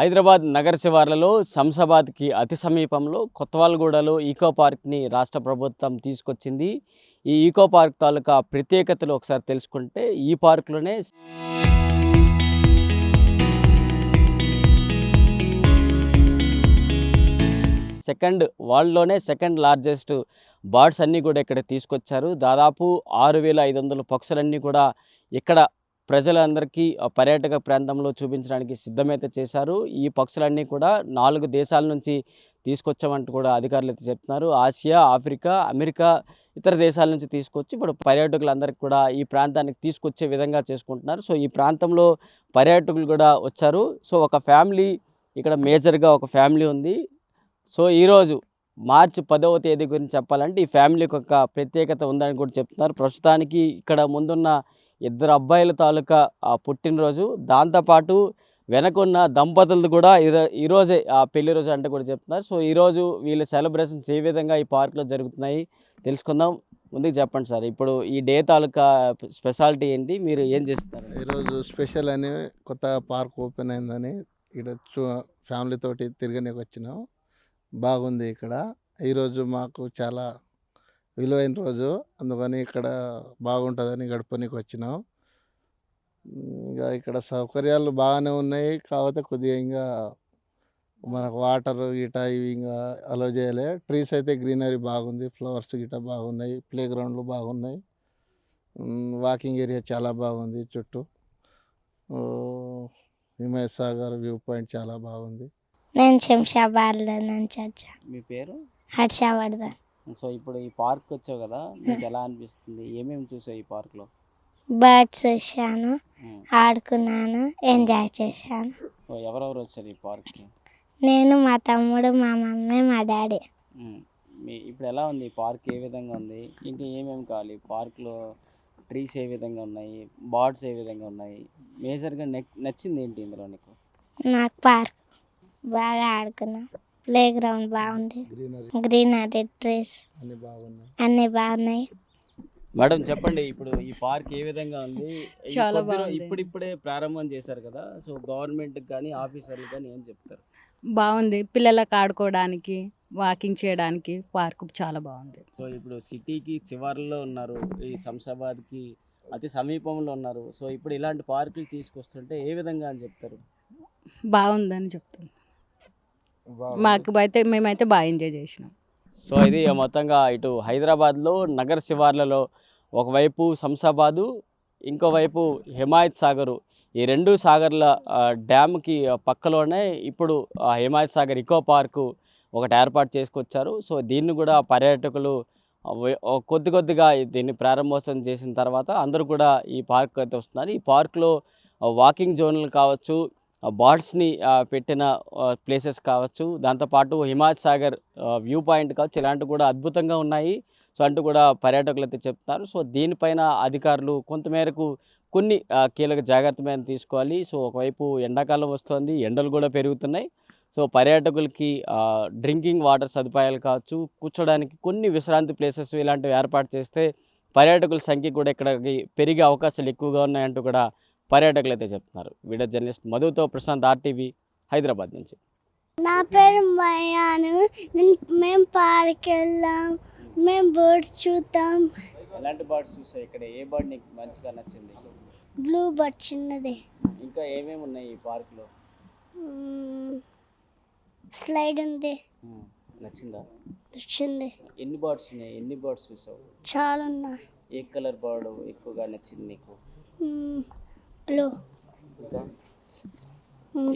హైదరాబాద్ నగర శివార్లలో శంషాబాద్కి అతి సమీపంలో కొత్తవాల్గూడలో ఈకో పార్క్ని రాష్ట్ర ప్రభుత్వం తీసుకొచ్చింది. ఈ ఈకో పార్క్ తాలూకా ప్రత్యేకతలు ఒకసారి తెలుసుకుంటే ఈ పార్కులోనే వరల్డ్లోనే సెకండ్ లార్జెస్ట్ బర్డ్స్ అన్నీ కూడా ఇక్కడ తీసుకొచ్చారు. దాదాపు 6500 పక్షులన్నీ కూడా ఇక్కడ ప్రజలందరికీ పర్యాటక ప్రాంతంలో చూపించడానికి సిద్ధమైతే చేశారు. ఈ పక్షులన్నీ కూడా 4 దేశాల నుంచి తీసుకొచ్చామంటూ కూడా అధికారులు అయితే చెప్తున్నారు. ఆసియా, ఆఫ్రికా, అమెరికా ఇతర దేశాల నుంచి తీసుకొచ్చి ఇప్పుడు పర్యాటకులందరికీ కూడా ఈ ప్రాంతానికి తీసుకొచ్చే విధంగా చేసుకుంటున్నారు. సో ఈ ప్రాంతంలో పర్యాటకులు కూడా వచ్చారు. సో ఒక ఫ్యామిలీ ఇక్కడ మేజర్గా ఒక ఫ్యామిలీ ఉంది. సో ఈరోజు మార్చి 10వ తేదీ గురించి చెప్పాలంటే ఈ ఫ్యామిలీకి ఒక ప్రత్యేకత ఉందని కూడా చెప్తున్నారు. ప్రస్తుతానికి ఇక్కడ ముందున్న ఇద్దరు అబ్బాయిల తాలూకా పుట్టినరోజు, దాంతోపాటు వెనకున్న దంపతులది కూడా ఈరోజే పెళ్లి రోజు అంటే కూడా చెప్తున్నారు. సో ఈరోజు వీళ్ళ సెలబ్రేషన్స్ ఏ విధంగా ఈ పార్క్లో జరుగుతున్నాయి తెలుసుకుందాం. ముందుకు చెప్పండి సార్, ఇప్పుడు ఈ డే తాలూకా స్పెషాలిటీ ఏంటి, మీరు ఏం చేస్తున్నారు? ఈరోజు స్పెషల్ అని కొత్త పార్క్ ఓపెన్ అయిందని ఇక్కడ ఫ్యామిలీ తోటి తిరగనికి వచ్చినాం. బాగుంది ఇక్కడ. ఈరోజు మాకు చాలా విలువైన రోజు, అందుకని ఇక్కడ బాగుంటుందని గడపనికి వచ్చినాం. ఇంకా ఇక్కడ సౌకర్యాలు బాగానే ఉన్నాయి, కాకపోతే కొద్దిగా ఇంకా మనకు వాటర్ గిట ఇవి ఇంకా అలో చేయలే. ట్రీస్ అయితే గ్రీనరీ బాగుంది, ఫ్లవర్స్ గిట బాగున్నాయి, ప్లే గ్రౌండ్లు బాగున్నాయి, వాకింగ్ ఏరియా చాలా బాగుంది. చుట్టూ హిమయత్ సాగర్ వ్యూ పాయింట్ చాలా బాగుంది. నేను శంషాబాద్లో నుంచి వచ్చా. మీ పేరు? హర్షవర్ధన్. సో ఇప్పుడు ఈ పార్క్ వచ్చావు కదా, మీకు ఎలా అనిపిస్తుంది? ఏమేమి చూసావు ఈ పార్క్లో? బర్డ్స్ చూశాను, ఆడుకున్నాను, ఎంజాయ్ చేశాను. సో ఎవరెవరు వచ్చారు ఈ పార్క్కి? నేను, మా తమ్ముడు, మా మమ్మీ, మా డాడీ. ఇప్పుడు ఎలా ఉంది ఈ పార్క్, ఏ విధంగా ఉంది, ఇంకా ఏమేమి కావాలి పార్క్లో? ట్రీస్ ఏ విధంగా ఉన్నాయి, బర్డ్స్ ఏ విధంగా ఉన్నాయి, మేజర్గా నచ్చింది ఏంటి ఇందులో నీకు? నాకు పార్క్ బాగా ఆడుకున్నాం, ప్లే గ్రౌండ్ బాగుంది, గ్రీనరీ ట్రీస్ అన్నీ బాగున్నాయి. మేడం చెప్పండి, ఇప్పుడు ఈ పార్క్ ఏ విధంగా ఉంది? చాలా బాగుంది. ఇప్పుడిప్పుడే ప్రారంభం చేశారు కదా, సో గవర్నమెంట్కి కానీ ఆఫీసర్లు కానీ ఏం చెప్తారు? బాగుంది, పిల్లలకు ఆడుకోవడానికి, వాకింగ్ చేయడానికి పార్క్ చాలా బాగుంది. సో ఇప్పుడు సిటీకి చివరిలో ఉన్నారు, ఈ శంషాబాద్కి అతి సమీపంలో ఉన్నారు. సో ఇప్పుడు ఇలాంటి పార్కులు తీసుకొస్తుంటే ఏ విధంగా అని చెప్తారు? బాగుందని చెప్తాం. మేమైతే బాగా ఎంజాయ్ చేసినాం. సో ఇది మొత్తంగా ఇటు హైదరాబాద్లో నగర శివార్లలో ఒకవైపు శంషాబాదు, ఇంకోవైపు హిమాయత్ సాగరు, ఈ రెండు సాగర్ల డ్యామ్కి పక్కలోనే ఇప్పుడు హిమాయత్ సాగర్ ఈకో పార్కు ఒకటి ఏర్పాటు చేసుకొచ్చారు. సో దీన్ని కూడా పర్యాటకులు కొద్దిగా దీన్ని ప్రారంభోత్సవం చేసిన తర్వాత అందరూ కూడా ఈ పార్క్ అయితే వస్తున్నారు. ఈ పార్క్లో వాకింగ్ జోన్లు కావచ్చు, బర్డ్స్ని పెట్టిన ప్లేసెస్ కావచ్చు, దాంతోపాటు హిమాయత్ సాగర్ వ్యూ పాయింట్ కావచ్చు, ఇలాంటివి కూడా అద్భుతంగా ఉన్నాయి. సో అంటూ కూడా పర్యాటకులు అయితే చెప్తున్నారు. సో దీనిపైన అధికారులు కొంతమేరకు కొన్ని కీలక జాగ్రత్తలు తీసుకోవాలి. సో ఒకవైపు ఎండాకాలం వస్తుంది, ఎండలు కూడా పెరుగుతున్నాయి. సో పర్యాటకులకి డ్రింకింగ్ వాటర్ సదుపాయాలు కావచ్చు, కూర్చోడానికి కొన్ని విశ్రాంతి ప్లేసెస్ ఇలాంటివి ఏర్పాటు చేస్తే పర్యాటకుల సంఖ్య కూడా ఇక్కడికి పెరిగే అవకాశాలు ఎక్కువగా ఉన్నాయంటూ కూడా పర్యాటకులు అయితే చెప్తున్నారు. వీడియో జర్నలిస్ట్ మధుతో ప్రశాంత్, RTV హైదరాబాద్ నుంచి. నా పేరు మయాను. మేము పార్క్ వెళ్ళాం, మేము బర్డ్స్ చూద్దాం. ఎలాంటి బర్డ్స్ చూసావు ఇక్కడ? ఏ బర్డ్ నీకు మంచిగా నచ్చింది? బ్లూ బర్డ్ చిన్నది. ఇంకా ఏమేమి ఉన్నాయి ఈ పార్క్లో? స్లైడ్ ఉంది. నచ్చిందా? నచ్చింది. ఎన్ని బర్డ్స్ ఉన్నాయి? ఎన్ని బర్డ్స్ చూసావు? చాలా ఉన్నాయి. ఏ కలర్ బర్డ్ ఎక్కువగా నచ్చింది నీకు? బ్లూ.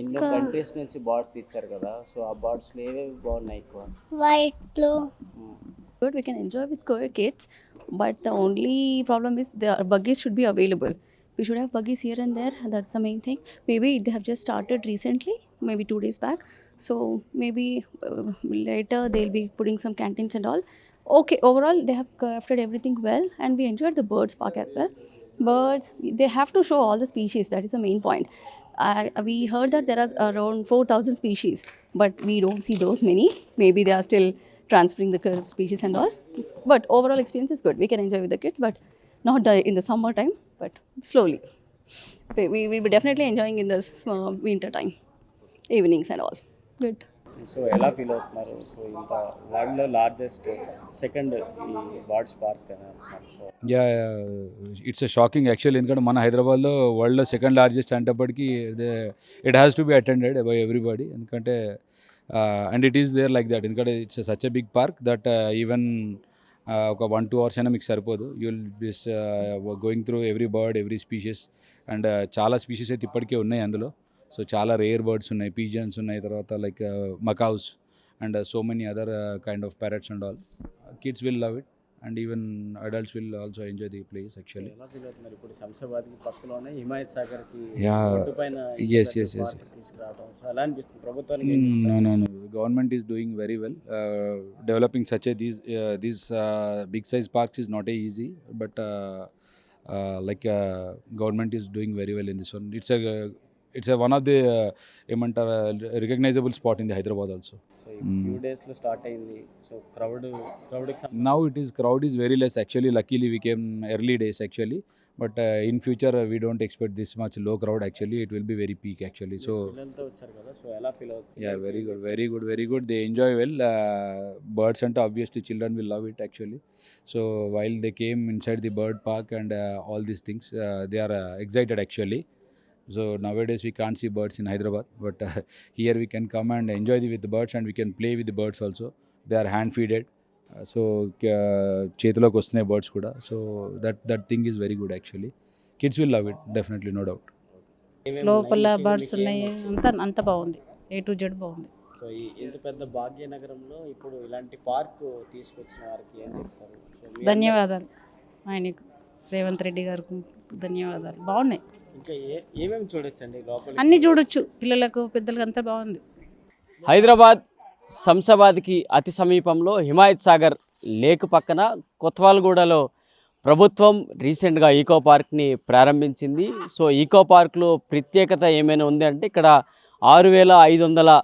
ఎన్నో కంట్రీస్ నుంచి బర్డ్స్ తెచ్చారు కదా, సో ఆ బర్డ్స్లో ఏవేవి బాగున్నాయి ఎక్కువ? White, blue. Good, we can enjoy with kids, but the only problem is the buggies should be available. We should have buggies here and there, that's the main thing. Maybe they have just started recently, maybe 2 days back, so maybe later they'll be putting some canteens and all. Okay, overall they have crafted everything well, and we enjoyed the birds park as well. Birds, they have to show all the species, that is the main point. We heard that there are around 4,000 species, but we don't see those many. Maybe they are still transferring the species and all, but overall experience is good. We can enjoy with the kids, but not in the summer time, but slowly. We will be definitely enjoying in the winter time. evenings and all. Good. So ఎలా feel అవుతున్నారు? So ఇంత వరల్డ్లో largest second ఈ birds park అని అంటున్నారు. So yeah it's shocking actually, ఎందుకంటే మన హైదరాబాద్లో వరల్డ్లో సెకండ్ లార్జెస్ట్ అంటప్పటికీ it has to be attended by everybody, ఎందుకంటే and it is there like that, ఎందుకంటే it's such a big park that even ఒక 1-2 hours అయినా మీకు సరిపోదు. You will be going through every bird, every species, and చాలా species అయితే ఇప్పటికే ఉన్నాయి అందులో. సో చాలా రేర్ బర్డ్స్ ఉన్నాయి, పీజియన్స్ ఉన్నాయి, తర్వాత like macaws and so many other kind of parrots and all. Kids will love it and even adults will also enjoy the place actually. ఎలా ఫీల్ అవుతున్నారు? ఇప్పుడు శంషాబాద్కి పక్కలోనే హిమాయత్ సాగర్కి Yeah. ఒడ్డు పైన Yes. తీసుకురావడం, సో ఎలా అనిపిస్తుంది ప్రభుత్వానికి? No. The government is doing very well. Developing such these big size parks is not easy, but government is doing very well in this one. It's a one of the recognizable spot in the Hyderabad also. So ఈ few డేస్లో start అయింది. So క్రౌడ్కి Now crowd is very less actually. Luckily we came early days actually, but in future we don't expect this much low crowd actually. It will be very peak actually. So పిల్లలతో వచ్చారు కదా, so ఎలా feel అవుతుంది? yeah, very good. They enjoy well. Birds and obviously children will love it actually. So while they came inside the bird park and all these things, they are excited actually. So nowadays we can't see birds in Hyderabad, but here we can come and enjoy with the birds, and we can play with the birds also. They are hand feeded, so చేతిలోకి వస్తున్నాయి birds కూడా. So that thing is very good actually. Kids will love it definitely, no doubt. లోపల birds ఉన్నాయి, అంత బాగుంది, A to Z బాగుంది. So ఈ ఇంత పెద్ద భాగ్యనగరంలో ఇప్పుడు ఇలాంటి పార్క్ తీసుకొచ్చిన వారికి ఏం చెప్తారు? సో మీ ధన్యవాదాలు ఆయనకు, రేవంత్ రెడ్డి గారికి ధన్యవాదాలు. బాగున్నాయి, ఇంకా ఏమేమి చూడొచ్చండి లోపల? అన్నీ చూడొచ్చు, పిల్లలకు పెద్దలకు అంతా బాగుంది. హైదరాబాద్ శంషాబాద్కి అతి సమీపంలో హిమాయత్ సాగర్ లేక్ పక్కన కొత్వాల్గూడలో ప్రభుత్వం రీసెంట్గా ఈకో పార్క్ని ప్రారంభించింది. సో ఈకో పార్క్లో ప్రత్యేకత ఏమైనా ఉంది అంటే ఇక్కడ 6500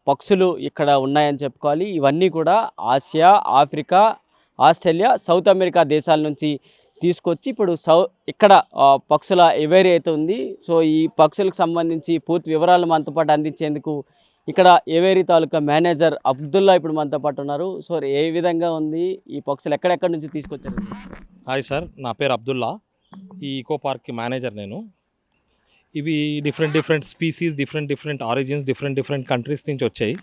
పక్షులు ఇక్కడ ఉన్నాయని చెప్పుకోవాలి. ఇవన్నీ కూడా Asia, Africa, Australia, south America దేశాల నుంచి తీసుకొచ్చి ఇప్పుడు ఇక్కడ పక్షుల ఎవేరీ అయితే ఉంది. సో ఈ పక్షులకు సంబంధించి పూర్తి వివరాలు మనతో పాటు అందించేందుకు ఇక్కడ ఎవేరీ తాలూకా మేనేజర్ అబ్దుల్లా ఇప్పుడు మనతో పాటు ఉన్నారు. సో ఏ విధంగా ఉంది, ఈ పక్షులు ఎక్కడెక్కడి నుంచి తీసుకొచ్చారు? హాయ్ సార్, నా పేరు అబ్దుల్లా. ఈ ఈకో పార్క్కి మేనేజర్ నేను. ఇవి different species, different origins, different countries నుంచి వచ్చాయి.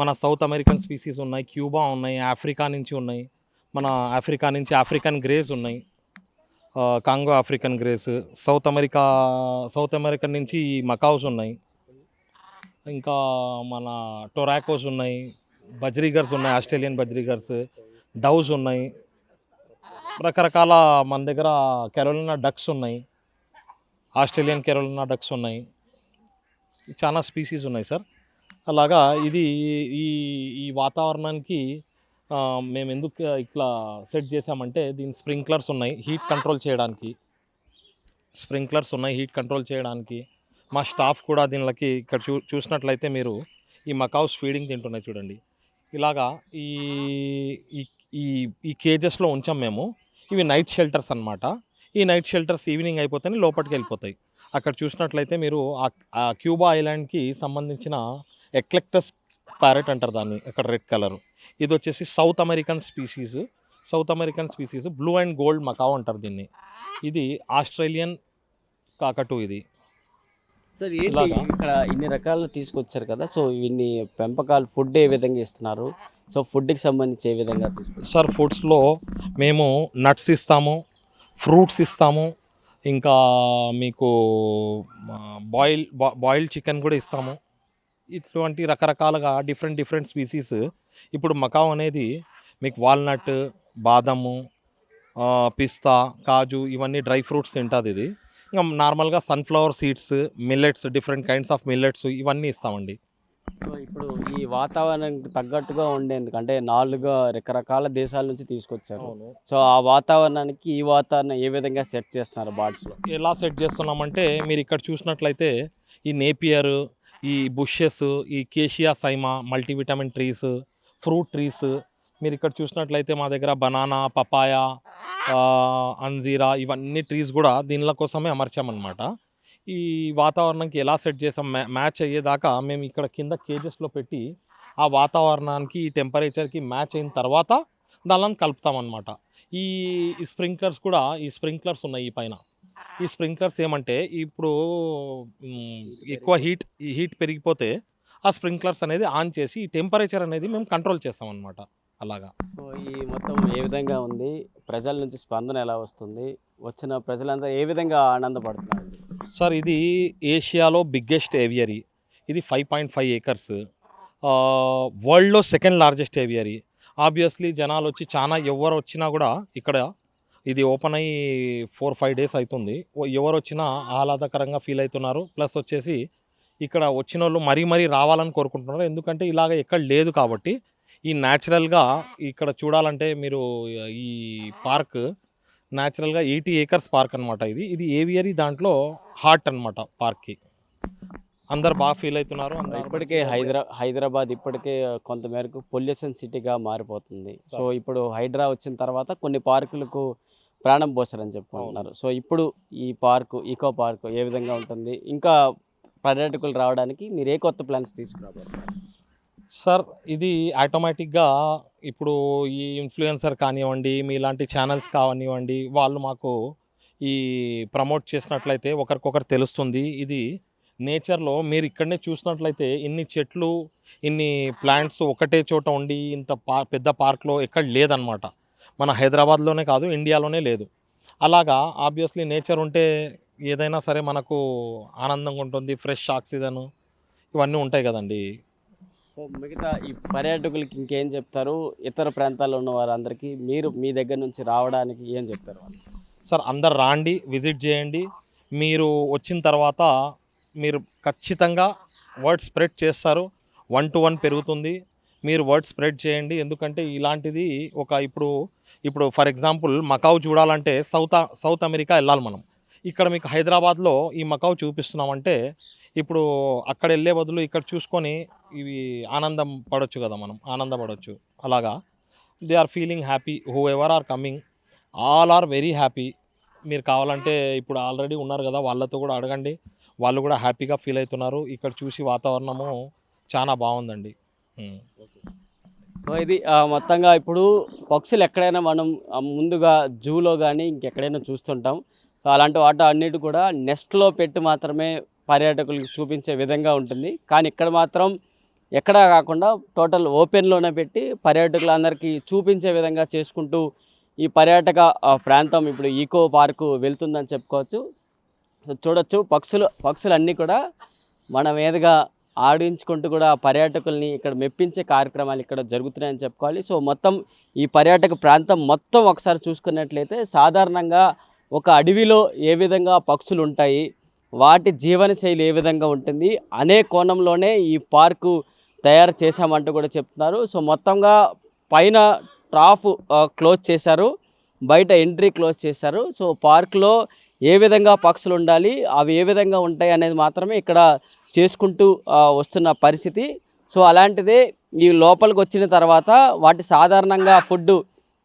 మన సౌత్ అమెరికన్ స్పీసీస్ ఉన్నాయి, క్యూబా ఉన్నాయి, ఆఫ్రికా నుంచి ఉన్నాయి. మన ఆఫ్రికా నుంచి ఆఫ్రికన్ గ్రేస్ ఉన్నాయి, Congo African grace. South American నుంచి మకావ్స్ ఉన్నాయి, ఇంకా మన టొరాకోస్ ఉన్నాయి, బజ్రీగర్స్ ఉన్నాయి, ఆస్ట్రేలియన్ బజ్రీగర్స్, డౌస్ ఉన్నాయి, రకరకాల మన దగ్గర కెరోలినా డక్స్ ఉన్నాయి, ఆస్ట్రేలియన్ కెరోలినా డక్స్ ఉన్నాయి, చాలా స్పీసీస్ ఉన్నాయి సార్. అలాగా ఇది ఈ వాతావరణానికి మేము ఎందుకు ఇట్లా సెట్ చేసామంటే, దీని స్ప్రింక్లర్స్ ఉన్నాయి హీట్ కంట్రోల్ చేయడానికి. మా స్టాఫ్ కూడా దీనికి ఇక్కడ చూసినట్లయితే మీరు ఈ మకావ్స్ ఫీడింగ్ తింటున్నాయి చూడండి. ఇలాగా ఈ కేజెస్లో ఉంచాం మేము. ఇవి నైట్ షెల్టర్స్ అన్నమాట. ఈ నైట్ షెల్టర్స్ ఈవినింగ్ అయిపోతేనే లోపలికి వెళ్ళిపోతాయి. అక్కడ చూసినట్లయితే మీరు ఆ క్యూబా ఐలాండ్కి సంబంధించిన ఎక్లెక్టస్ ప్యారెట్ అంటారు దాన్ని, అక్కడ రెడ్ కలర్. ఇది వచ్చేసి south American species blue and gold macaw అంటారు దీన్ని. ఇది ఆస్ట్రేలియన్ కాకటూ. ఇది సార్ ఇక్కడ ఇన్ని రకాలు తీసుకొచ్చారు కదా, సో ఇన్ని పెంపకాలు ఫుడ్ ఏ విధంగా ఇస్తున్నారు? సో ఫుడ్కి సంబంధించి ఏ విధంగా సార్, ఫుడ్స్లో మేము నట్స్ ఇస్తాము, ఫ్రూట్స్ ఇస్తాము, ఇంకా మీకు బాయిల్డ్ చికెన్ కూడా ఇస్తాము. ఇటువంటి రకరకాలుగా డిఫరెంట్ స్పీసీస్. ఇప్పుడు మకావ్ అనేది మీకు వాల్నట్, బాదము, పిస్తా, కాజు ఇవన్నీ డ్రై ఫ్రూట్స్ తింటుంది ఇది. ఇంకా నార్మల్గా sunflower seeds, millets, different kinds of millets ఇవన్నీ ఇస్తామండి. సో ఇప్పుడు ఈ వాతావరణానికి తగ్గట్టుగా ఉండేందుకు అంటే 4 రకరకాల దేశాల నుంచి తీసుకొచ్చారు. సో ఆ వాతావరణానికి ఈ వాతావరణం ఏ విధంగా సెట్ చేస్తున్నారు బర్డ్స్లో? ఎలా సెట్ చేస్తున్నామంటే, మీరు ఇక్కడ చూసినట్లయితే ఈ నేపియర్, ఈ బుషెస్, ఈ cassia siamea, multivitamin trees, fruit trees, మీరు ఇక్కడ చూసినట్లయితే మా దగ్గర బనానా, పపాయా, అంజీరా ఇవన్నీ ట్రీస్ కూడా దీనిల కోసమే అమర్చామన్నమాట. ఈ వాతావరణంకి ఎలా సెట్ చేసాం మ్యాచ్ అయ్యేదాకా మేము ఇక్కడ కింద కేజెస్లో పెట్టి ఆ వాతావరణానికి ఈ టెంపరేచర్కి మ్యాచ్ అయిన తర్వాత దానిని కలుపుతామన్నమాట. ఈ స్ప్రింక్లర్స్ కూడా ఈ స్ప్రింక్లర్స్ ఉన్నాయి ఈ పైన. ఈ స్ప్రింక్లర్స్ ఏమంటే ఇప్పుడు ఎక్కువ హీట్ పెరిగిపోతే ఆ స్ప్రింక్లర్స్ అనేది ఆన్ చేసి ఈ టెంపరేచర్ అనేది మేము కంట్రోల్ చేస్తామన్నమాట. అలాగా. సో ఈ మొత్తం ఏ విధంగా ఉంది, ప్రజల నుంచి స్పందన ఎలా వస్తుంది, వచ్చిన ప్రజలందరూ ఏ విధంగా ఆనందపడుతున్నారు? సార్ ఇది ఏషియాలో బిగ్గెస్ట్ ఏవియరీ. ఇది 5.5 acres. వరల్డ్లో సెకండ్ లార్జెస్ట్ ఏవియరీ. ఆబ్వియస్లీ జనాలు వచ్చి చాలా ఎవరు వచ్చినా కూడా ఇక్కడ ఇది ఓపెన్ అయ్యి 4-5 days అవుతుంది. ఎవరు వచ్చినా ఆహ్లాదకరంగా ఫీల్ అవుతున్నారు. ప్లస్ వచ్చేసి ఇక్కడ వచ్చిన వాళ్ళు మరీ రావాలని కోరుకుంటున్నారు. ఎందుకంటే ఇలాగ ఎక్కడ లేదు కాబట్టి ఈ న్యాచురల్గా ఇక్కడ చూడాలంటే మీరు ఈ పార్క్ న్యాచురల్గా 80 acres పార్క్ అనమాట. ఇది ఏవియరీ దాంట్లో హార్ట్ అనమాట పార్క్కి. అందరు బాగా ఫీల్ అవుతున్నారు. ఇప్పటికే హైదరాబాద్ ఇప్పటికే కొంతమేరకు పొల్యూషన్ సిటీగా మారిపోతుంది. సో ఇప్పుడు హైడ్రా వచ్చిన తర్వాత కొన్ని పార్కులకు ప్రాణం పోసారని చెప్పుకుంటున్నారు. సో ఇప్పుడు ఈ పార్కు ఈకో పార్కు ఏ విధంగా ఉంటుంది, ఇంకా పర్యాటకులు రావడానికి మీరు ఏ కొత్త ప్లాన్స్ తీసుకురాబోతున్నారు? సార్ ఇది ఆటోమేటిక్గా ఇప్పుడు ఈ ఇన్ఫ్లుయెన్సర్ కానివ్వండి, మీలాంటి ఛానల్స్ కానివ్వండి, వాళ్ళు మాకు ఈ ప్రమోట్ చేసినట్లయితే ఒకరికొకరు తెలుస్తుంది. ఇది నేచర్లో మీరు ఇక్కడనే చూసినట్లయితే ఇన్ని చెట్లు, ఇన్ని ప్లాంట్స్ ఒకటే చోట ఉండి ఇంత పెద్ద పార్క్లో ఎక్కడ లేదనమాట. మన హైదరాబాద్లోనే కాదు, ఇండియాలోనే లేదు. అలాగా ఆబ్వియస్లీ నేచర్ ఉంటే ఏదైనా సరే మనకు ఆనందంగా ఉంటుంది. ఫ్రెష్ ఆక్సిజన్ ఇవన్నీ ఉంటాయి కదండి. సో మిగతా ఈ పర్యాటకులకి ఇంకేం చెప్తారు? ఇతర ప్రాంతాల్లో ఉన్న వారందరికీ మీరు మీ దగ్గర నుంచి రావడానికి ఏం చెప్తారు? సార్ అందరు రాండి, విజిట్ చేయండి. మీరు వచ్చిన తర్వాత మీరు ఖచ్చితంగా వర్డ్ స్ప్రెడ్ చేస్తారు. 1 to 1 పెరుగుతుంది. మీరు వర్డ్ స్ప్రెడ్ చేయండి. ఎందుకంటే ఇలాంటిది ఇప్పుడు ఫర్ ఎగ్జాంపుల్ మకావ్ చూడాలంటే సౌత్ అమెరికా వెళ్ళాలి మనం. ఇక్కడ మీకు హైదరాబాద్లో ఈ మకావ్ చూపిస్తున్నామంటే ఇప్పుడు అక్కడ వెళ్ళే బదులు ఇక్కడ చూసుకొని ఇవి ఆనందం పడవచ్చు కదా, మనం ఆనందపడవచ్చు. అలాగా they are feeling happy. Whoever are coming all are very happy. మీరు కావాలంటే ఇప్పుడు ఆల్రెడీ ఉన్నారు కదా, వాళ్ళతో కూడా అడగండి. వాళ్ళు కూడా హ్యాపీగా ఫీల్ అవుతున్నారు. ఇక్కడ చూసి వాతావరణము చాలా బాగుందండి. సో ఇది మొత్తంగా ఇప్పుడు పక్షులు ఎక్కడైనా మనం ముందుగా జూలో కానీ ఇంకెక్కడైనా చూస్తుంటాం. సో అలాంటి వాటి అన్నిటి కూడా నెస్ట్లో పెట్టి మాత్రమే పర్యాటకులకు చూపించే విధంగా ఉంటుంది. కానీ ఇక్కడ మాత్రం ఎక్కడా కాకుండా టోటల్ ఓపెన్లోనే పెట్టి పర్యాటకులందరికీ చూపించే విధంగా చేసుకుంటూ ఈ పర్యాటక ప్రాంతం ఇప్పుడు ఈకో పార్కు వెళ్తుందని చెప్పుకోవచ్చు. సో చూడొచ్చు పక్షులు అన్నీ కూడా మన మీదుగా ఆడించుకుంటూ కూడా పర్యాటకుల్ని ఇక్కడ మెప్పించే కార్యక్రమాలు ఇక్కడ జరుగుతున్నాయని చెప్పుకోవాలి. సో మొత్తం ఈ పర్యాటక ప్రాంతం మొత్తం ఒకసారి చూసుకున్నట్లయితే సాధారణంగా ఒక అడవిలో ఏ విధంగా పక్షులు ఉంటాయి, వాటి జీవనశైలి ఏ విధంగా ఉంటుంది అనే కోణంలోనే ఈ పార్కు తయారు చేశామంటూ కూడా చెప్తున్నారు. సో మొత్తంగా పైన ట్రాఫ్ క్లోజ్ చేశారు, బయట ఎంట్రీ క్లోజ్ చేశారు. సో పార్కులో ఏ విధంగా పక్షులు ఉండాలి, అవి ఏ విధంగా ఉంటాయి అనేది మాత్రమే ఇక్కడ చేసుకుంటూ వస్తున్న పరిస్థితి. సో అలాంటిదే ఈ లోపలికి వచ్చిన తర్వాత వాటి సాధారణంగా ఫుడ్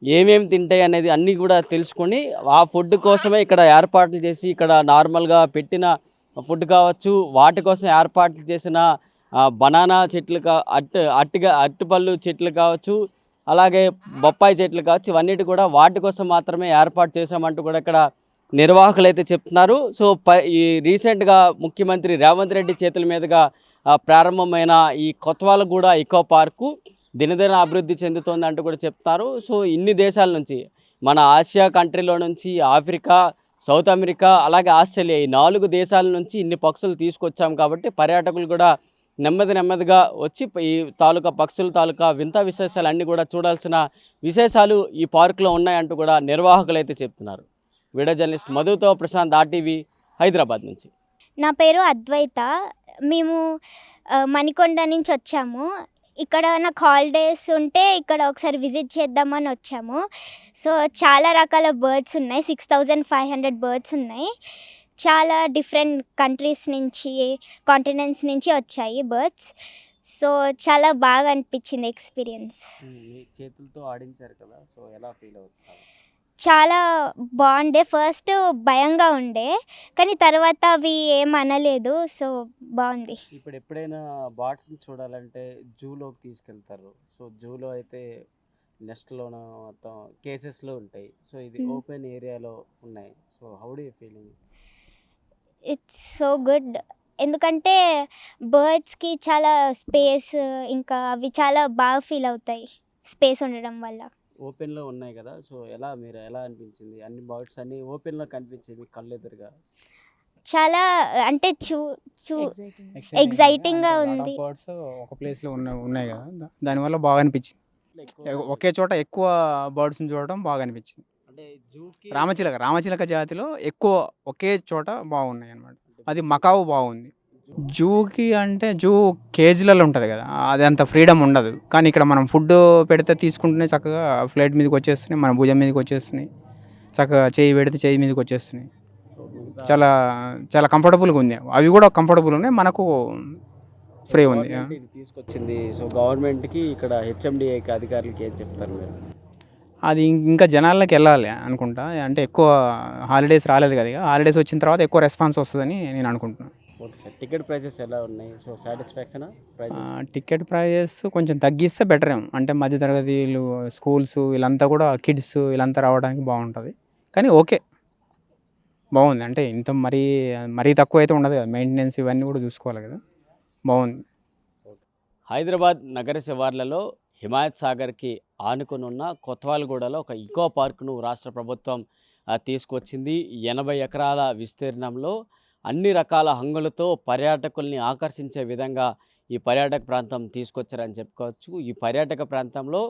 ఏమేమి తింటాయి అనేది అన్నీ కూడా తెలుసుకొని ఆ ఫుడ్ కోసమే ఇక్కడ ఏర్పాట్లు చేసి ఇక్కడ నార్మల్గా పెట్టిన ఫుడ్ కావచ్చు, వాటి కోసం ఏర్పాట్లు చేసిన బనానా చెట్లు అరటిపళ్ళు చెట్లు కావచ్చు, అలాగే బొప్పాయి చెట్లు కావచ్చు, ఇవన్నిటి కూడా వాటి కోసం మాత్రమే ఏర్పాటు చేశామంటూ కూడా ఇక్కడ నిర్వాహకులు అయితే చెప్తున్నారు. సో ఈ రీసెంట్గా ముఖ్యమంత్రి రేవంత్ రెడ్డి చేతుల మీదుగా ప్రారంభమైన ఈ కొత్వాలగూడ ఈకో పార్కు దినదిన అభివృద్ధి చెందుతోంది అంటూ కూడా చెప్తారు. సో ఇన్ని దేశాల నుంచి, మన ఆసియా కంట్రీలో నుంచి, ఆఫ్రికా, సౌత్ అమెరికా, అలాగే ఆస్ట్రేలియా, ఈ 4 దేశాల నుంచి ఇన్ని పక్షులు తీసుకొచ్చాం కాబట్టి పర్యాటకులు కూడా నెమ్మదిగా వచ్చి ఈ పక్షుల తాలూకా వింత విశేషాలు అన్నీ కూడా చూడాల్సిన విశేషాలు ఈ పార్కులో ఉన్నాయంటూ కూడా నిర్వాహకులు అయితే చెప్తున్నారు. వీడియో జర్నలిస్ట్ మధుతో ప్రశాంత్, RTV, హైదరాబాద్ నుంచి. నా పేరు అద్వైత. మేము మణికొండ నుంచి వచ్చాము. ఇక్కడ నాకు హాలిడేస్ ఉంటే ఇక్కడ ఒకసారి విజిట్ చేద్దామని వచ్చాము. సో చాలా రకాల బర్డ్స్ ఉన్నాయి, 6500 బర్డ్స్ ఉన్నాయి. చాలా డిఫరెంట్ కంట్రీస్ నుంచి, కాంటినెంట్స్ నుంచి వచ్చాయి బర్డ్స్. సో చాలా బాగా అనిపించింది ఎక్స్పీరియన్స్. చేతులతో ఆడించారు కదా, సో ఎలా ఫీల్ అవుతున్నారు? చాలా బాగుండే. ఫస్ట్ భయంగా ఉండే, కానీ తర్వాత అవి ఏం అనలేదు. సో బాగుంది. ఇప్పుడు ఎప్పుడైనా బాట్స్ని చూడాలంటే జూలోకి తీసుకెళ్తారు. సో జూలో అయితే నెస్ట్లోన మొత్తం కేసెస్లో ఉంటాయి. సో ఇది ఓపెన్ ఏరియాలో ఉన్నాయి. So how do you feeling? It's so good. ఎందుకంటే బర్డ్స్కి చాలా స్పేస్, ఇంకా అవి చాలా బాగా ఫీల్ అవుతాయి స్పేస్ ఉండడం వల్ల. ఓపెన్లో ఉన్నాయి కదా, సో మీరు ఎలా అనిపించింది? అన్ని బర్డ్స్ అన్ని ఓపెన్లో కనిపించేవి కళ్ళు ఎదురుగా. చాలా అంటే ఎగ్జైటింగ్గా ఉంది. బర్డ్స్ ఒక ప్లేస్లో ఉన్నాయి కదా, దానివల్ల బాగా అనిపించింది. ఒకే చోట ఎక్కువ బర్డ్స్ని చూడడం బాగా అనిపించింది. అంటే జూకి రామచిలక జాతిలో ఎక్కువ ఒకే చోట బాగున్నాయి అన్నమాట. అది మకావు బాగుంది. జూకి అంటే జూ కేజీలలో ఉంటుంది కదా, అది అంత ఫ్రీడమ్ ఉండదు. కానీ ఇక్కడ మనం ఫుడ్ పెడితే తీసుకుంటూనే చక్కగా ప్లేట్ మీదకి వచ్చేస్తున్నాయి, మన భుజం మీదకి వచ్చేస్తున్నాయి, చక్కగా చేయి పెడితే చేయి మీదకి వచ్చేస్తున్నాయి. చాలా చాలా కంఫర్టబుల్గా ఉంది. అవి కూడా కంఫర్టబుల్ ఉన్నాయి, మనకు ఫ్రీ ఉంది. ఇది తీసుకొచ్చింది. సో గవర్నమెంట్కి ఇక్కడ హెచ్ఎండిఏకి అధికారులకి ఏం చెప్తారు మీరు? అది ఇంకా జనాల్లోకి వెళ్ళాలి అనుకుంటా. అంటే ఎక్కువ హాలిడేస్ రాలేదు కదా, హాలిడేస్ వచ్చిన తర్వాత ఎక్కువ రెస్పాన్స్ వస్తుందని నేను అనుకుంటున్నాను. ఓకే సార్, టికెట్ ప్రైజెస్ ఎలా ఉన్నాయి? సో సాటిస్ఫాక్షనా ప్రైజెస్? టికెట్ ప్రైజెస్ కొంచెం తగ్గిస్తే బెటర్ ఏమో. అంటే మధ్యతరగతిలు, స్కూల్స్ వీళ్ళంతా కూడా, కిడ్స్ వీళ్ళంతా రావడానికి బాగుంటుంది. కానీ ఓకే, బాగుంది. అంటే ఇంత మరీ తక్కువ అయితే ఉండదు కదా, మెయింటెనెన్స్ ఇవన్నీ కూడా చూసుకోవాలి కదా, బాగుంది. హైదరాబాద్ నగర శివార్లలో హిమాయత్ సాగర్కి ఆనుకునున్న కొత్వాల్గూడలో ఒక ఇకో పార్క్ను రాష్ట్ర ప్రభుత్వం తీసుకొచ్చింది. 80 ఎకరాల విస్తీర్ణంలో అన్ని రకాల హంగులతో పర్యాటకుల్ని ఆకర్షించే విధంగా ఈ పర్యాటక ప్రాంతం తీసుకొచ్చారని చెప్పుకోవచ్చు. ఈ పర్యాటక ప్రాంతంలో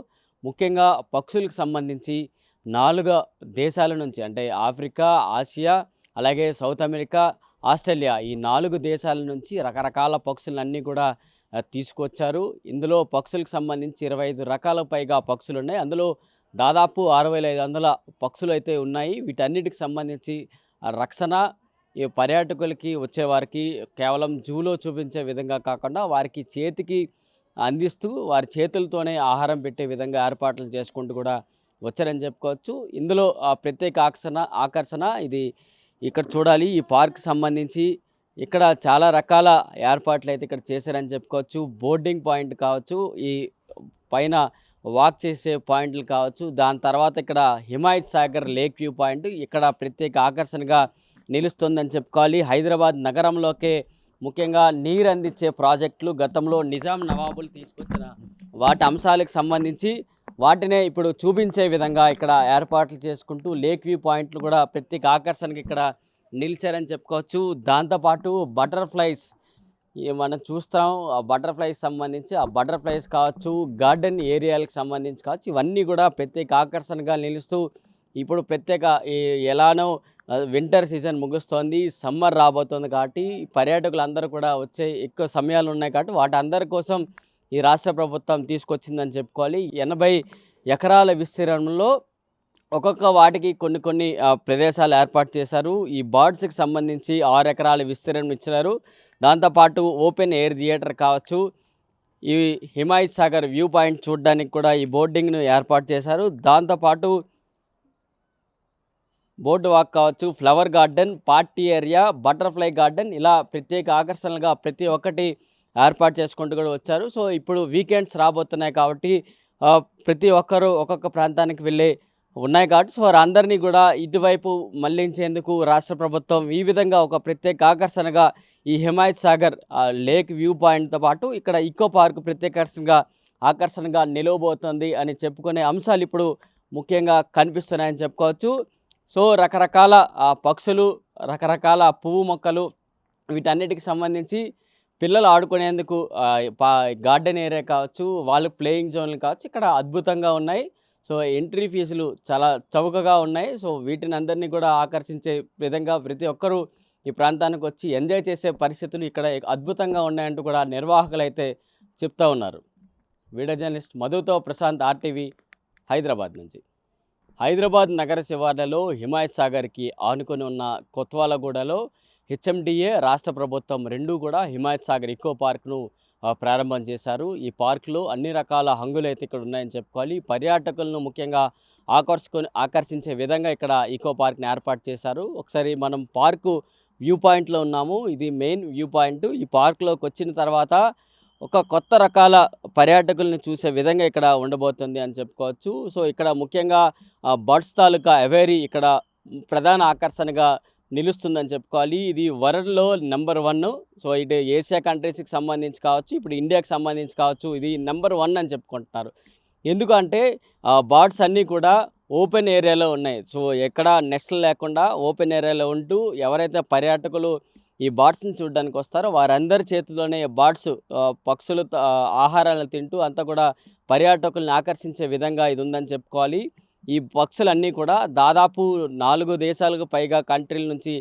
ముఖ్యంగా పక్షులకు సంబంధించి 4 దేశాల నుంచి, అంటే ఆఫ్రికా, ఆసియా, అలాగే సౌత్ అమెరికా, ఆస్ట్రేలియా, ఈ 4 దేశాల నుంచి రకరకాల పక్షులన్నీ కూడా తీసుకొచ్చారు. ఇందులో పక్షులకు సంబంధించి 25 రకాల పైగా పక్షులు ఉన్నాయి. అందులో దాదాపు 6500 పక్షులు అయితే ఉన్నాయి. వీటన్నిటికి సంబంధించి రక్షణ ఈ పర్యాటకులకి వచ్చేవారికి కేవలం జూలో చూపించే విధంగా కాకుండా వారికి చేతికి అందిస్తూ వారి చేతులతోనే ఆహారం పెట్టే విధంగా ఏర్పాట్లు చేసుకుంటూ కూడా వచ్చారని చెప్పుకోవచ్చు. ఇందులో ప్రత్యేక ఆకర్షణ ఇది ఇక్కడ చూడాలి. ఈ పార్క్ సంబంధించి ఇక్కడ చాలా రకాల ఏర్పాట్లు అయితే ఇక్కడ చేశారని చెప్పుకోవచ్చు. బోర్డింగ్ పాయింట్ కావచ్చు, ఈ పైన వాక్ చేసే పాయింట్లు కావచ్చు, దాని తర్వాత ఇక్కడ Himayat Sagar lake view point ఇక్కడ ప్రత్యేక ఆకర్షణగా నిలుస్తుందని చెప్పుకోవాలి. హైదరాబాద్ నగరంలోకే ముఖ్యంగా నీరు అందించే ప్రాజెక్టులు గతంలో నిజాం నవాబులు తీసుకొచ్చిన వాటి అంశాలకు సంబంధించి వాటినే ఇప్పుడు చూపించే విధంగా ఇక్కడ ఏర్పాట్లు చేసుకుంటూ లేక్ వ్యూ పాయింట్లు కూడా ప్రత్యేక ఆకర్షణకి ఇక్కడ నిలిచారని చెప్పుకోవచ్చు. దాంతోపాటు బటర్ఫ్లైస్ మనం చూస్తాం, ఆ బటర్ఫ్లైస్ సంబంధించి ఆ బటర్ఫ్లైస్ కావచ్చు, గార్డెన్ ఏరియాలకు సంబంధించి కావచ్చు, ఇవన్నీ కూడా ప్రత్యేక ఆకర్షణగా నిలుస్తూ ఇప్పుడు ప్రత్యేక ఎలానో వింటర్ సీజన్ ముగుస్తోంది, సమ్మర్ రాబోతోంది కాబట్టి పర్యాటకులు కూడా వచ్చే ఎక్కువ సమయాలు ఉన్నాయి కాబట్టి వాటి అందరి కోసం ఈ రాష్ట్ర ప్రభుత్వం తీసుకొచ్చిందని చెప్పుకోవాలి. 80 ఎకరాల విస్తీర్ణంలో ఒక్కొక్క వాటికి కొన్ని ప్రదేశాలు ఏర్పాటు చేశారు. ఈ బర్డ్స్కి సంబంధించి 6 ఎకరాల విస్తీర్ణం ఇచ్చినారు. దాంతోపాటు ఓపెన్ ఎయిర్ థియేటర్ కావచ్చు, ఈ హిమాయత్ సాగర్ వ్యూ పాయింట్ చూడడానికి కూడా ఈ బోర్డింగ్ను ఏర్పాటు చేశారు. దాంతోపాటు బోర్డు వాక్ కావచ్చు, flower garden, party area, butterfly garden, ఇలా ప్రత్యేక ఆకర్షణలుగా ప్రతి ఒక్కటి ఏర్పాటు చేసుకుంటూ కూడా వచ్చారు. సో ఇప్పుడు వీకెండ్స్ రాబోతున్నాయి కాబట్టి ప్రతి ఒక్కరూ ఒక్కొక్క ప్రాంతానికి వెళ్ళే ఉన్నాయి కాబట్టి సో వారందరినీ కూడా ఇటువైపు మళ్లించేందుకు రాష్ట్ర ప్రభుత్వం ఈ విధంగా ఒక ప్రత్యేక ఆకర్షణగా ఈ హిమాయత్ సాగర్ లేక్ వ్యూ పాయింట్తో పాటు ఇక్కడ ఇకో పార్క్ ప్రత్యేక ఆకర్షణగా నిలవబోతుంది అని చెప్పుకునే అంశాలు ఇప్పుడు ముఖ్యంగా కనిపిస్తున్నాయని చెప్పుకోవచ్చు. సో రకరకాల పక్షులు, రకరకాల పువ్వు మొక్కలు, వీటన్నిటికి సంబంధించి పిల్లలు ఆడుకునేందుకు గార్డెన్ ఏరియా కావచ్చు, వాళ్ళు ప్లేయింగ్ జోన్లు కావచ్చు, ఇక్కడ అద్భుతంగా ఉన్నాయి. సో ఎంట్రీ ఫీజులు చాలా చౌకగా ఉన్నాయి. సో వీటిని అందరినీ కూడా ఆకర్షించే విధంగా ప్రతి ఒక్కరూ ఈ ప్రాంతానికి వచ్చి ఎంజాయ్ చేసే పరిస్థితులు ఇక్కడ అద్భుతంగా ఉన్నాయంటూ కూడా నిర్వాహకులు అయితే చెప్తూ ఉన్నారు. వీడియో జర్నలిస్ట్ మధుతో ప్రశాంత్, ఆర్టీవీ, హైదరాబాద్ నుంచి. హైదరాబాద్ నగర శివార్లలో హిమాయత్ సాగర్కి ఆనుకొని ఉన్న కొత్వాలగూడలో హెచ్ఎండిఏ, రాష్ట్ర ప్రభుత్వం రెండూ కూడా హిమాయత్ సాగర్ ఇకో పార్క్ను ప్రారంభం చేశారు. ఈ పార్కులో అన్ని రకాల హంగులు అయితే ఇక్కడ ఉన్నాయని చెప్పుకోవాలి. పర్యాటకులను ముఖ్యంగా ఆకర్షించే విధంగా ఇక్కడ ఈకో పార్క్ని ఏర్పాటు చేశారు. ఒకసారి మనం పార్కు వ్యూ పాయింట్లో ఉన్నాము. ఇది మెయిన్ వ్యూ పాయింట్. ఈ పార్కులోకి వచ్చిన తర్వాత ఒక కొత్త రకాల పర్యాటకుల్ని చూసే విధంగా ఇక్కడ ఉండబోతుంది అని చెప్పుకోవచ్చు. సో ఇక్కడ ముఖ్యంగా బర్డ్స్ తాలూకా అవేరీ ఇక్కడ ప్రధాన ఆకర్షణగా నిలుస్తుందని చెప్పుకోవాలి. ఇది వరల్డ్లో నెంబర్ 1. సో ఇటు ఏషియా కంట్రీస్కి సంబంధించి కావచ్చు, ఇప్పుడు ఇండియాకి సంబంధించి కావచ్చు, ఇది నెంబర్ 1 అని చెప్పుకుంటున్నారు. ఎందుకంటే బర్డ్స్ అన్నీ కూడా ఓపెన్ ఏరియాలో ఉన్నాయి. సో ఎక్కడ నెస్ట్లు లేకుండా ఓపెన్ ఏరియాలో ఉంటూ ఎవరైతే పర్యాటకులు ఈ బర్డ్స్ని చూడడానికి వస్తారో వారందరి చేతిలోనే బర్డ్స్ పక్షులు ఆహారాలను తింటూ అంతా కూడా పర్యాటకుల్ని ఆకర్షించే విధంగా ఇది ఉందని చెప్పుకోవాలి. ఈ పక్షులన్నీ కూడా దాదాపు 4 దేశాలకు పైగా కంట్రీల నుంచి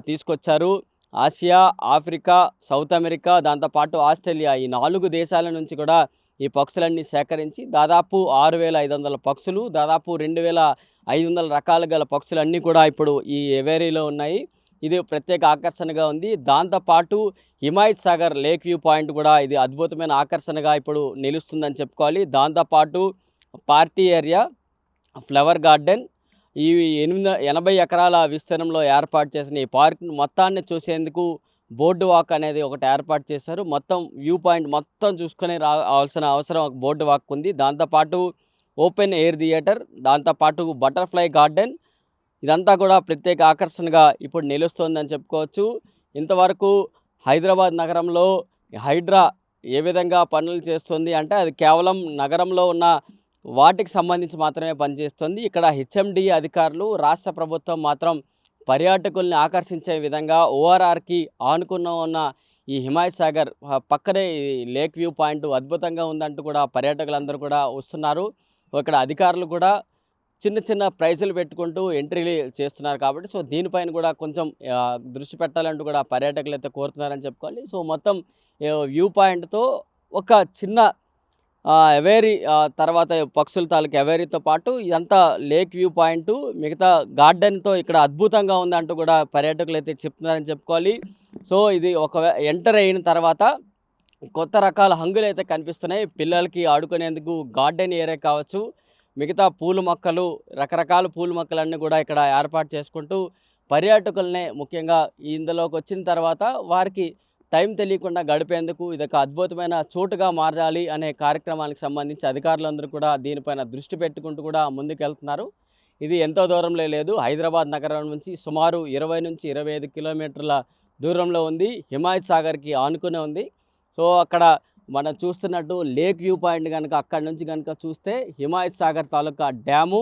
తీసుకొచ్చారు. ఆసియా, ఆఫ్రికా, సౌత్ అమెరికా, దాంతోపాటు ఆస్ట్రేలియా, ఈ 4 దేశాల నుంచి కూడా ఈ పక్షులన్నీ సేకరించి దాదాపు 6,500 పక్షులు, దాదాపు 2,500 రకాలు గల పక్షులన్నీ కూడా ఇప్పుడు ఈ ఎవేరీలో ఉన్నాయి. ఇది ప్రత్యేక ఆకర్షణగా ఉంది. దాంతోపాటు Himayat Sagar lake view point కూడా ఇది అద్భుతమైన ఆకర్షణగా ఇప్పుడు నిలుస్తుందని చెప్పుకోవాలి. దాంతోపాటు పార్టీ ఏరియా, ఫ్లవర్ గార్డెన్, ఈ 80 ఎకరాల విస్తీర్ణంలో ఏర్పాటు చేసిన ఈ పార్క్ మొత్తాన్ని చూసేందుకు బోర్డు వాక్ అనేది ఒకటి ఏర్పాటు చేశారు. మొత్తం వ్యూ పాయింట్ మొత్తం చూసుకొని రావాల్సిన అవసరం ఒక బోర్డు వాక్ ఉంది. దాంతోపాటు ఓపెన్ ఎయిర్ థియేటర్, దాంతోపాటు బటర్ఫ్లై గార్డెన్, ఇదంతా కూడా ప్రత్యేక ఆకర్షణగా ఇప్పుడు నిలుస్తోందని చెప్పుకోవచ్చు. ఇంతవరకు హైదరాబాద్ నగరంలో హైడ్రా ఏ విధంగా పనులు చేస్తుంది అంటే అది కేవలం నగరంలో ఉన్న వాటికి సంబంధించి మాత్రమే పనిచేస్తుంది. ఇక్కడ హెచ్ఎండి అధికారులు, రాష్ట్ర ప్రభుత్వం మాత్రం పర్యాటకుల్ని ఆకర్షించే విధంగా ఓఆర్ఆర్కి ఆనుకున్న ఉన్న ఈ హిమాయత్ సాగర్ పక్కనే లేక్ వ్యూ పాయింట్ అద్భుతంగా ఉందంటూ కూడా పర్యాటకులందరూ కూడా వస్తున్నారు. ఇక్కడ అధికారులు కూడా చిన్న చిన్న ప్రైజులు పెట్టుకుంటూ ఎంట్రీలు చేస్తున్నారు కాబట్టి సో దీనిపైన కూడా కొంచెం దృష్టి పెట్టాలంటూ కూడా పర్యాటకులు అయితే కోరుతున్నారని చెప్పుకోవాలి. సో మొత్తం వ్యూ పాయింట్తో ఒక చిన్న అవేరీ తర్వాత పక్షుల తాలూకు అవేరీతో పాటు ఇదంతా లేక్ వ్యూ పాయింట్ మిగతా గార్డెన్తో ఇక్కడ అద్భుతంగా ఉందంటూ కూడా పర్యాటకులు అయితే చెప్తున్నారని చెప్పుకోవాలి. సో ఇది ఒక ఎంటర్ అయిన తర్వాత కొత్త రకాల హంగులు అయితే కనిపిస్తున్నాయి. పిల్లలకి ఆడుకునేందుకు గార్డెన్ ఏరియా కావచ్చు, మిగతా పూల మొక్కలు, రకరకాల పూల మొక్కలన్నీ కూడా ఇక్కడ ఏర్పాటు చేసుకుంటూ పర్యాటకులనే ముఖ్యంగా ఇందులోకి వచ్చిన తర్వాత వారికి టైం తెలియకుండా గడిపేందుకు ఇదొక అద్భుతమైన చోటుగా మారాలి అనే కార్యక్రమానికి సంబంధించి అధికారులందరూ కూడా దీనిపైన దృష్టి పెట్టుకుంటూ కూడా ముందుకెళ్తున్నారు. ఇది ఎంతో దూరంలో లేదు, హైదరాబాద్ నగరం నుంచి సుమారు 20 నుంచి 25 కిలోమీటర్ల దూరంలో ఉంది. హిమాయత్ సాగర్కి ఆనుకునే ఉంది. సో అక్కడ మనం చూస్తున్నట్టు లేక్ వ్యూ పాయింట్ కనుక అక్కడి నుంచి కనుక చూస్తే హిమాయత్ సాగర్ తాలూకా డ్యాము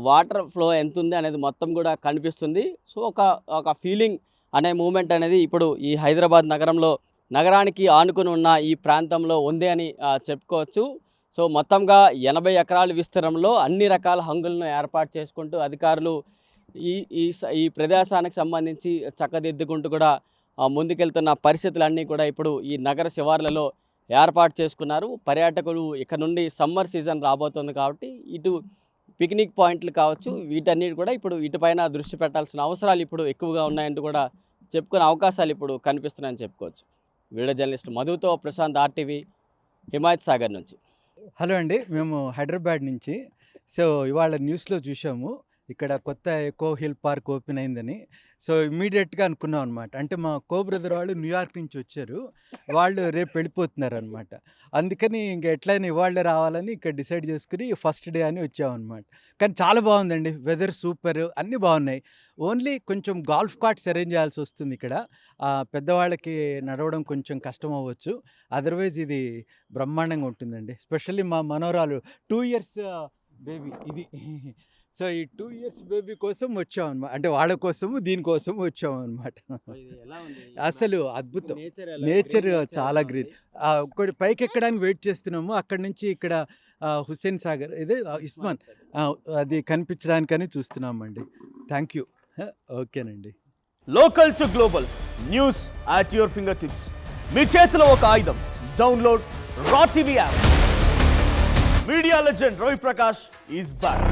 వాటర్ ఫ్లో ఎంత ఉంది అనేది మొత్తం కూడా కనిపిస్తుంది. సో ఒక ఫీలింగ్ అనే మూమెంట్ అనేది ఇప్పుడు ఈ హైదరాబాద్ నగరానికి ఆనుకుని ఉన్న ఈ ప్రాంతంలో ఉంది అని చెప్పుకోవచ్చు. సో మొత్తంగా 80 ఎకరాల విస్తీర్ణంలో అన్ని రకాల హంగులను ఏర్పాటు చేసుకుంటూ అధికారులు ఈ ప్రదేశానికి సంబంధించి చక్కదిద్దుకుంటూ కూడా ముందుకెళ్తున్న పరిస్థితులన్నీ కూడా ఇప్పుడు ఈ నగర శివార్లలో ఏర్పాటు చేసుకున్నారు. పర్యాటకులు ఇక్కడ నుండి సమ్మర్ సీజన్ రాబోతుంది కాబట్టి ఇటు పిక్నిక్ పాయింట్లు కావచ్చు, వీటన్నిటి కూడా ఇప్పుడు వీటిపైన దృష్టి పెట్టాల్సిన అవసరాలు ఇప్పుడు ఎక్కువగా ఉన్నాయంటూ కూడా చెప్పుకునే అవకాశాలు ఇప్పుడు కనిపిస్తున్నాయని చెప్పుకోవచ్చు. వీడియో జర్నలిస్ట్ మధుతో ప్రశాంత్, RTV, హిమాయత్ సాగర్ నుంచి. హలో అండి, మేము హైదరాబాద్ నుంచి. సో ఇవాళ న్యూస్లో చూసాము ఇక్కడ కొత్త ఎకో హిల్ పార్క్ ఓపెన్ అయిందని. సో ఇమ్మీడియట్గా అనుకున్నాం అనమాట. అంటే మా బ్రదర్ వాళ్ళు న్యూయార్క్ నుంచి వచ్చారు, వాళ్ళు రేపు వెళ్ళిపోతున్నారు అనమాట. అందుకని ఇంక ఎట్లయినా ఇవాళ రావాలని ఇక్కడ డిసైడ్ చేసుకుని ఫస్ట్ డే అని వచ్చామన్నమాట. కానీ చాలా బాగుందండి, వెదర్ సూపర్, అన్నీ బాగున్నాయి. ఓన్లీ కొంచెం గాల్ఫ్ కార్ట్స్ అరేంజ్ చేయాల్సి వస్తుంది ఇక్కడ. పెద్దవాళ్ళకి నడవడం కొంచెం కష్టం అవ్వచ్చు, అదర్వైజ్ ఇది బ్రహ్మాండంగా ఉంటుందండి. ఎస్పెషల్లీ మా మనోరాలు 2 years బేబీ ఇది. సో ఈ 2 years బేబీ కోసం వచ్చాం అనమాట, అంటే వాళ్ళ కోసము దీనికోసం వచ్చాం అనమాట. అసలు అద్భుతం, నేచర్ చాలా గ్రీన్. ఒకటి పైకి ఎక్కడానికి వెయిట్ చేస్తున్నాము, అక్కడి నుంచి ఇక్కడ హుస్సేన్ సాగర్ ఇదే ఇస్మాన్ అది కనిపించడానికని చూస్తున్నామండి. Thank you. ఓకేనండి. Local to global news at your finger tips. మీ చేతిలో ఒక ఆయుధం. Download raw TV app. Media legend Ravi Prakash is back.